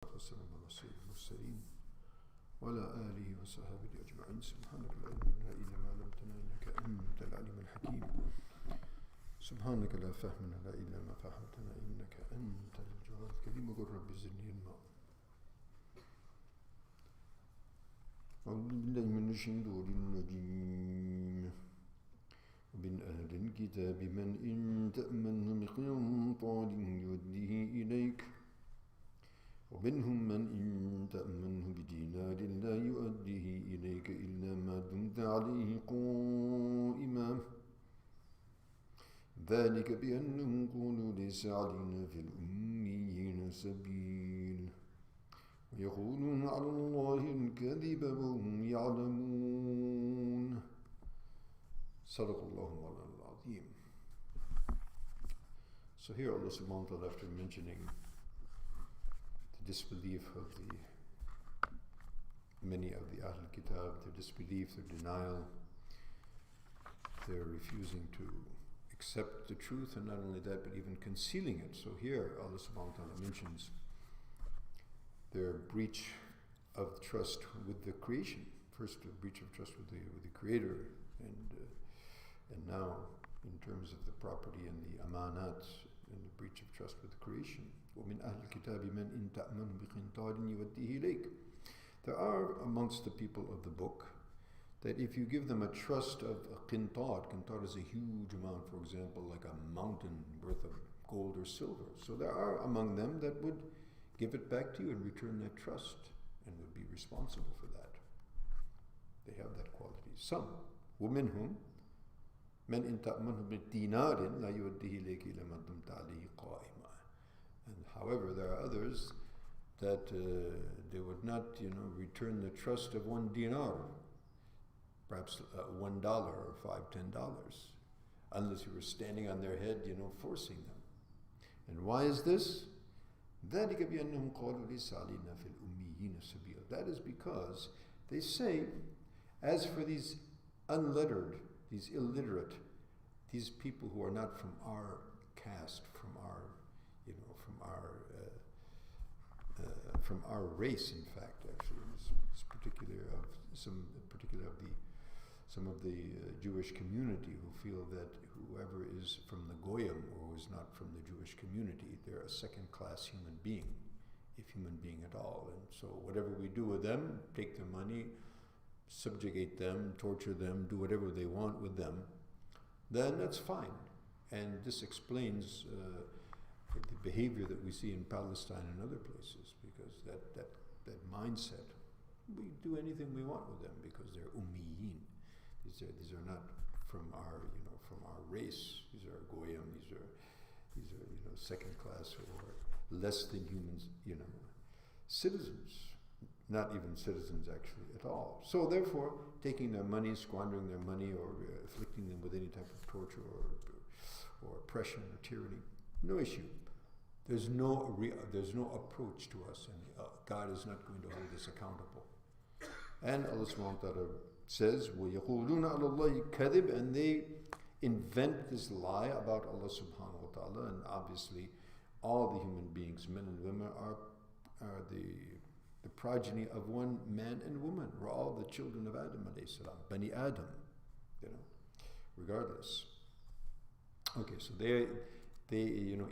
والسلام على سيد المرسلين وعلى آله وصحبه أجمعين. سبحانك لا علم لنا إلا ما علمتنا إنك أنت العليم الحكيم. سبحانك لا فهم لنا إلا ما فهمتنا إنك أنت الجواد الكريم. وقل رب زدني علما. أعوذ بالله من الشيطان الرجيم. ومن أهل الكتاب من إن تأمنه بقنطار يؤديه إليك ومنهم من إن تأمنه بدينار لا يؤديه إليك إلا ما دمت عليه قائما ذلك بأنهم قالوا ليس علينا في الأميين سبيل ويقولون على الله الكذب وهم يعلمون. صدق الله العظيم. So here Allah subhanahu wa ta'ala, after mentioning the disbelief of many of the Ahl Kitab, their disbelief, their denial, their refusing to accept the truth, and not only that, but even concealing it. So here Allah subhanahu wa ta'ala mentions their breach of trust with the creation. First, a breach of trust with the Creator, and now in terms of the property and the amanat, and the breach of trust with the creation. وَمِنْ أَهْلِ الْكِتَابِ مَنْ إِنْ تَأْمَنْهُ بِقِنْطَارٍ يُؤَدِّهِ إِلَيْكَ. There are amongst the people of the book that if you give them a trust of a qintar is a huge amount, for example, like a mountain worth of gold or silver. So there are among them that would give it back to you and return that trust and would be responsible for that. They have that quality. Some, وَمِنْهُمْ مَنْ إِنْ تَأْمَنْهُ بِدِينَارٍ لَا يُؤَدِّهِ إِلَيْكَ إِلَّا مَا دُمْتَ عَلَيْهِ قَائِمًا. And however, there are others that they would not, return the trust of one dinar, perhaps $1 or $5, $10, unless you were standing on their head, forcing them. And why is this? ذَلِكَ بِأَنَّهُمْ قَالُوا لَيْسَ عَلَيْنَا فِي الْأُمِّيِّينَ سَبِيلٌ. That is because they say, as for these unlettered, these illiterate, these people who are not from our caste, from our race, in fact, actually, it's particular of some of the Jewish community who feel that whoever is from the Goyim or is not from the Jewish community, they're a second-class human being, if human being at all. And so whatever we do with them, take their money, subjugate them, torture them, do whatever they want with them, then that's fine. And this explains the behavior that we see in Palestine and other places, because that mindset, we do anything we want with them because they're ummiyin. These are not from our race. These are goyim. These are second class or less than humans. Citizens. Not even citizens actually at all. So therefore, taking their money, squandering their money, or afflicting them with any type of torture or oppression or tyranny, no issue. There's no approach to us, and God is not going to hold us accountable. And Allah subhanahu wa ta'ala says, وَيَقُولُونَ عَلَى اللَّهِ كَذِبٌ, and they invent this lie about Allah subhanahu wa ta'ala, and obviously all the human beings, men and women, are the progeny of one man and woman. We're all the children of Adam alayhi salam, Bani Adam, regardless. Okay, so they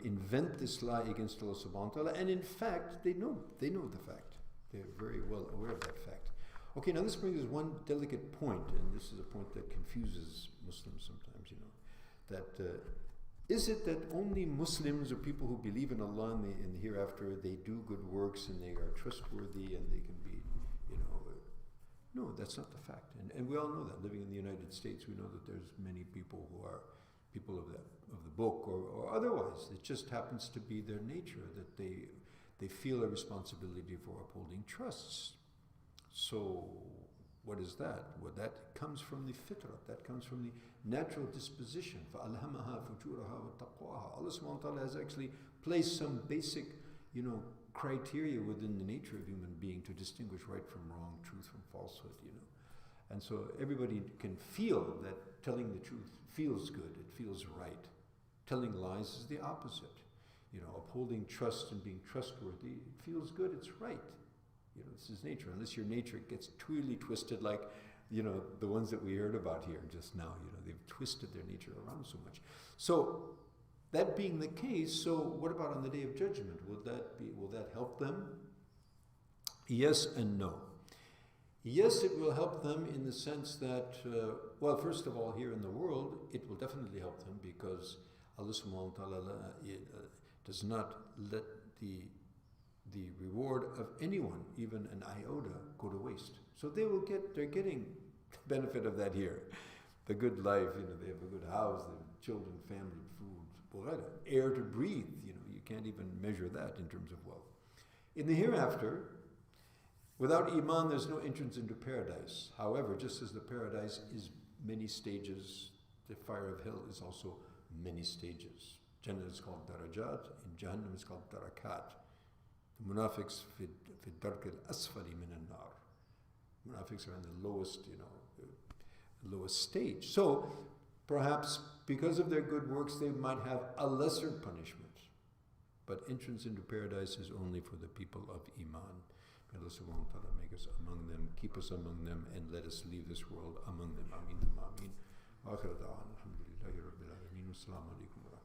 invent this lie against Allah subhanahu wa ta'ala, and in fact, they know the fact. They're very well aware of that fact. Okay, now this brings us one delicate point, and this is a point that confuses Muslims sometimes, that is it that only Muslims or people who believe in Allah and in the hereafter, they do good works and they are trustworthy and they can be, no, that's not the fact. And we all know that. Living in the United States, we know that there's many people who are people of the book or otherwise. It just happens to be their nature that they feel a responsibility for upholding trusts. So what is that? Well, that comes from the fitrah, that comes from the natural disposition. فَأَلْهَمَهَا فُجُورَهَا وَتَقْوَاهَا. Allah subhanahu wa ta'ala has actually placed some basic, criteria within the nature of human being to distinguish right from wrong, truth from falsehood, And so everybody can feel that telling the truth feels good, it feels right. Telling lies is the opposite. upholding trust and being trustworthy, it feels good, it's right. This is nature. Unless your nature gets really twisted like, the ones that we heard about here just now, they've twisted their nature around so much. So, that being the case, so what about on the Day of Judgment? Will that help them? Yes and no. Yes, it will help them in the sense that, first of all, here in the world, it will definitely help them because Allah subhanahu wa ta'ala does not let the reward of anyone, even an iota, go to waste. So they're getting the benefit of that here. The good life, they have a good house, they have children, family, food, air to breathe, you can't even measure that in terms of wealth. In the hereafter, without Iman, there's no entrance into paradise. However, just as the paradise is many stages, the fire of hell is also many stages. Jannah is called darajat, and Jahannam is called darakat. The munafiqs fi dark al-asfali min an-nar. Munafiqs are in the lowest, lowest stage. So, perhaps because of their good works, they might have a lesser punishment. But entrance into paradise is only for the people of Iman. May Allah subhanahu wa ta'ala make us among them, keep us among them, and let us leave this world among them. Ameen. Ameen. Wa akhir da'wana. Alhamdulillahi Rabbil Alameen. Assalamu alaikum.